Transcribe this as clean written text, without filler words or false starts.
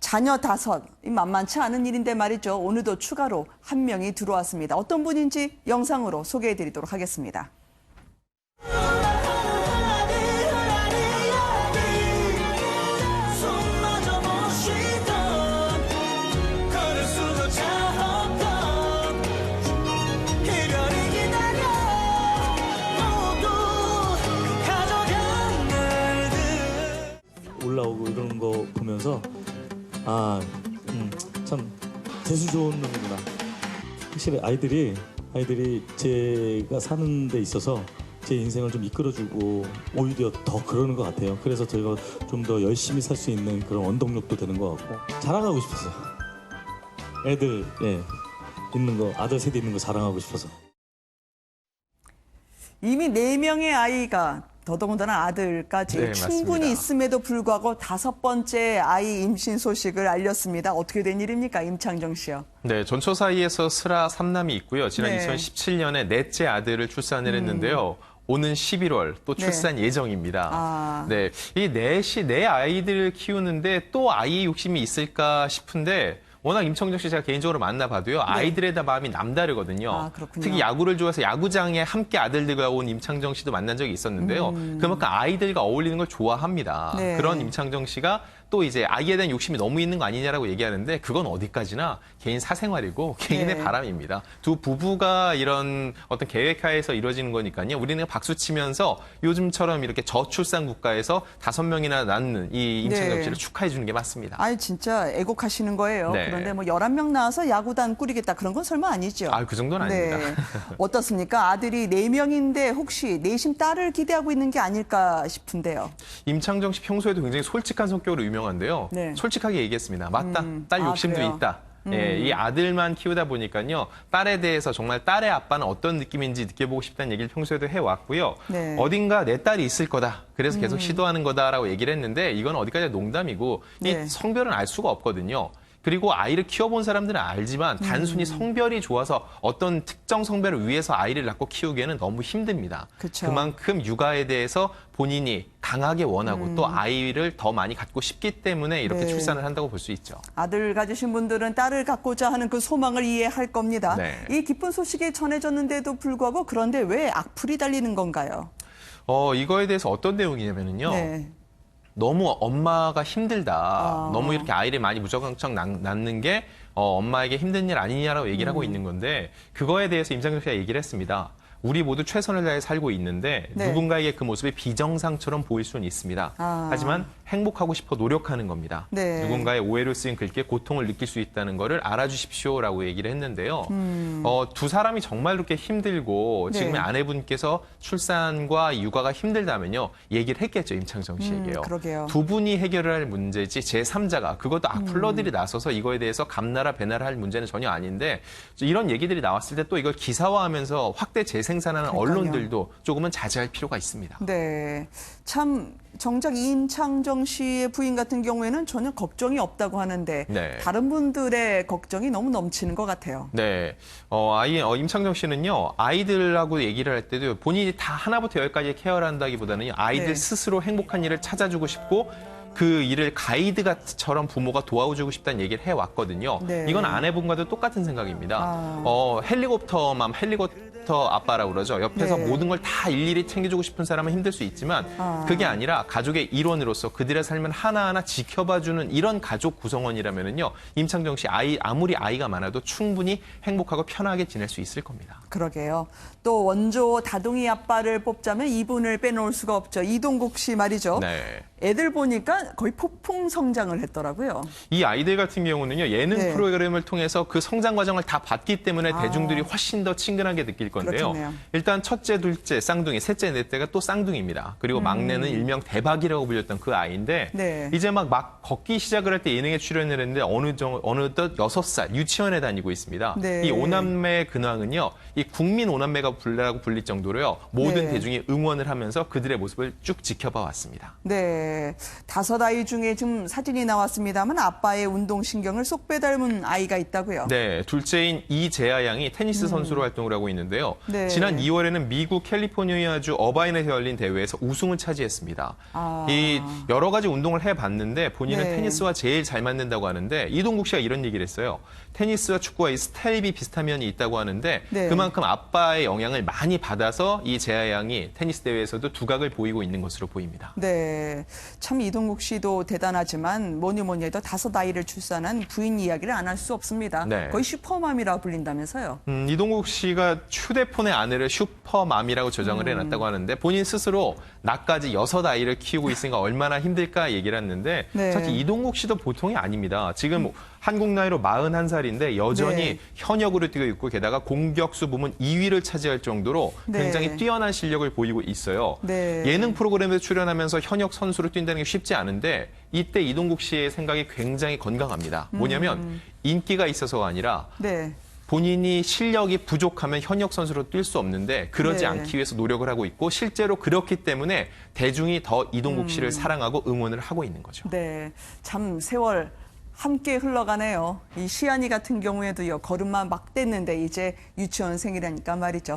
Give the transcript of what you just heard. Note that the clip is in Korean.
자녀 5, 이 만만치 않은 일인데 말이죠. 오늘도 추가로 한 명이 들어왔습니다. 어떤 분인지 영상으로 소개해드리도록 하겠습니다. 올라오고 이러는 거 보면서 참 재수 좋은 놈이구나. 확실히 아이들이 제가 사는 데 있어서 제 인생을 좀 이끌어주고 오히려 더 그러는 것 같아요. 그래서 저희가 좀 더 열심히 살 수 있는 그런 원동력도 되는 것 같고 자랑하고 싶어서 애들 있는 거 아들 셋 있는 거 자랑하고 싶어서. 이미 4명의 아이가 더더군다나 아들까지 네, 충분히 맞습니다. 있음에도 불구하고 5번째 아이 임신 소식을 알렸습니다. 어떻게 된 일입니까? 임창정 씨요. 네, 전처 사이에서 슬아 3남이 있고요. 지난 네. 2017년에 넷째 아들을 출산을 했는데요. 오는 11월 또 출산 예정입니다. 네, 이 네 아이들을 키우는데 또 아이의 욕심이 있을까 싶은데 워낙 임창정 씨 제가 개인적으로 만나봐도요. 아이들에 대한 마음이 남다르거든요. 그렇군요. 특히 야구를 좋아해서 야구장에 함께 아들들과 온 임창정 씨도 만난 적이 있었는데요. 그만큼 아이들과 어울리는 걸 좋아합니다. 네. 그런 임창정 씨가 또 이제 아이에 대한 욕심이 너무 있는 거 아니냐라고 얘기하는데 그건 어디까지나 개인 사생활이고 개인의 바람입니다. 두 부부가 이런 어떤 계획하에서 이루어지는 거니까요. 우리는 박수 치면서 요즘처럼 이렇게 저출산 국가에서 5명이나 낳는 이 임창정 씨를 축하해 주는 게 맞습니다. 아니 진짜 애국하시는 거예요. 네. 그런데 뭐 11명 나와서 야구단 꾸리겠다 그런 건 설마 아니죠? 그 정도는 아닙니다. 어떻습니까? 아들이 4명인데 혹시 내심 딸을 기대하고 있는 게 아닐까 싶은데요. 임창정 씨 평소에도 굉장히 솔직한 성격으로 유명한데요. 네. 솔직하게 얘기했습니다. 맞다. 딸 욕심도 그래요? 있다. 예, 이 아들만 키우다 보니까요. 딸에 대해서 정말 딸의 아빠는 어떤 느낌인지 느껴보고 싶다는 얘기를 평소에도 해왔고요. 네. 어딘가 내 딸이 있을 거다. 그래서 계속 시도하는 거다라고 얘기를 했는데 이건 어디까지 농담이고 네. 이 성별은 알 수가 없거든요. 그리고 아이를 키워본 사람들은 알지만 단순히 성별이 좋아서 어떤 특정 성별을 위해서 아이를 낳고 키우기에는 너무 힘듭니다. 그쵸. 그만큼 육아에 대해서 본인이 강하게 원하고 또 아이를 더 많이 갖고 싶기 때문에 이렇게 네. 출산을 한다고 볼 수 있죠. 아들 가지신 분들은 딸을 갖고자 하는 그 소망을 이해할 겁니다. 네. 이 기쁜 소식이 전해졌는데도 불구하고 그런데 왜 악플이 달리는 건가요? 이거에 대해서 어떤 내용이냐면요. 네. 너무 엄마가 힘들다. 너무 이렇게 아이를 많이 무작정 낳는 게 엄마에게 힘든 일 아니냐라고 얘기를 하고 있는 건데 그거에 대해서 임창정 씨가 얘기를 했습니다. 우리 모두 최선을 다해 살고 있는데 네. 누군가에게 그 모습이 비정상처럼 보일 수는 있습니다. 하지만 행복하고 싶어 노력하는 겁니다. 네. 누군가의 오해로 쓰인 글귀에 고통을 느낄 수 있다는 거를 알아주십시오라고 얘기를 했는데요. 두 사람이 정말 그렇게 힘들고 네. 지금의 아내분께서 출산과 육아가 힘들다면요. 얘기를 했겠죠. 임창정 씨에게요. 그러게요. 두 분이 해결을 할 문제지 제3자가 그것도 악플러들이 나서서 이거에 대해서 감나라 배나라 할 문제는 전혀 아닌데 이런 얘기들이 나왔을 때 또 이걸 기사화하면서 확대 재생산하는 그러니까요. 언론들도 조금은 자제할 필요가 있습니다. 네. 참 정작 임창정 씨의 부인 같은 경우에는 전혀 걱정이 없다고 하는데 네. 다른 분들의 걱정이 너무 넘치는 것 같아요. 네. 임창정 씨는요, 아이들하고 얘기를 할 때도 본인이 다 하나부터 열까지 케어를 한다기보다는 아이들 네. 스스로 행복한 일을 찾아주고 싶고 그 일을 가이드처럼 부모가 도와주고 싶다는 얘기를 해왔거든요. 네. 이건 아내분과도 똑같은 생각입니다. 헬리콥터 아빠라고 그러죠. 옆에서 네. 모든 걸 다 일일이 챙겨주고 싶은 사람은 힘들 수 있지만 그게 아니라 가족의 일원으로서 그들의 삶을 하나하나 지켜봐주는 이런 가족 구성원이라면요. 임창정 씨 아무리 아이가 많아도 충분히 행복하고 편하게 지낼 수 있을 겁니다. 그러게요. 또 원조 다둥이 아빠를 뽑자면 이분을 빼놓을 수가 없죠. 이동국 씨 말이죠. 네. 애들 보니까 거의 폭풍 성장을 했더라고요. 이 아이들 같은 경우는요, 예능 네. 프로그램을 통해서 그 성장 과정을 다 봤기 때문에 대중들이 훨씬 더 친근하게 느낄 건데요. 그렇겠네요. 일단 첫째, 둘째, 쌍둥이, 셋째, 넷째가 또 쌍둥이입니다. 그리고 막내는 일명 대박이라고 불렸던 그 아이인데 네. 이제 막 걷기 시작을 할 때 예능에 출연을 했는데 어느덧 6살 유치원에 다니고 있습니다. 네. 이 오남매의 근황은요, 이 국민 오남매가 불릴 정도로요, 모든 네. 대중이 응원을 하면서 그들의 모습을 쭉 지켜봐 왔습니다. 네. 5 아이 중에 지금 사진이 나왔습니다만 아빠의 운동신경을 쏙 빼닮은 아이가 있다고요. 네, 둘째인 이재아 양이 테니스 선수로 활동을 하고 있는데요. 네. 지난 2월에는 미국 캘리포니아주 어바인에서 열린 대회에서 우승을 차지했습니다. 이 여러 가지 운동을 해봤는데 본인은 네. 테니스와 제일 잘 맞는다고 하는데 이동국 씨가 이런 얘기를 했어요. 테니스와 축구와 이 스타일이 비슷한 면이 있다고 하는데 네. 그만큼 아빠의 영향을 많이 받아서 이 재아 양이 테니스 대회에서도 두각을 보이고 있는 것으로 보입니다. 네, 참 이동국 씨도 대단하지만 뭐니 해도 5 아이를 출산한 부인 이야기를 안 할 수 없습니다. 네. 거의 슈퍼맘이라 불린다면서요. 이동국 씨가 휴대폰의 아내를 슈퍼맘이라고 조정을 해놨다고 하는데 본인 스스로 나까지 6 아이를 키우고 있으니까 얼마나 힘들까 얘기를 했는데 네. 사실 이동국 씨도 보통이 아닙니다. 지금 한국 나이로 41살인데 여전히 네. 현역으로 뛰고 있고 게다가 공격수 부문 2위를 차지할 정도로 네. 굉장히 뛰어난 실력을 보이고 있어요. 네. 예능 프로그램에 출연하면서 현역 선수로 뛴다는 게 쉽지 않은데 이때 이동국 씨의 생각이 굉장히 건강합니다. 뭐냐면 인기가 있어서가 아니라 네. 본인이 실력이 부족하면 현역 선수로 뛸 수 없는데 그러지 네. 않기 위해서 노력을 하고 있고 실제로 그렇기 때문에 대중이 더 이동국 씨를 사랑하고 응원을 하고 있는 거죠. 네, 참 세월 함께 흘러가네요. 이 시안이 같은 경우에도요, 걸음마 막 뗐는데 이제 유치원생이라니까 말이죠.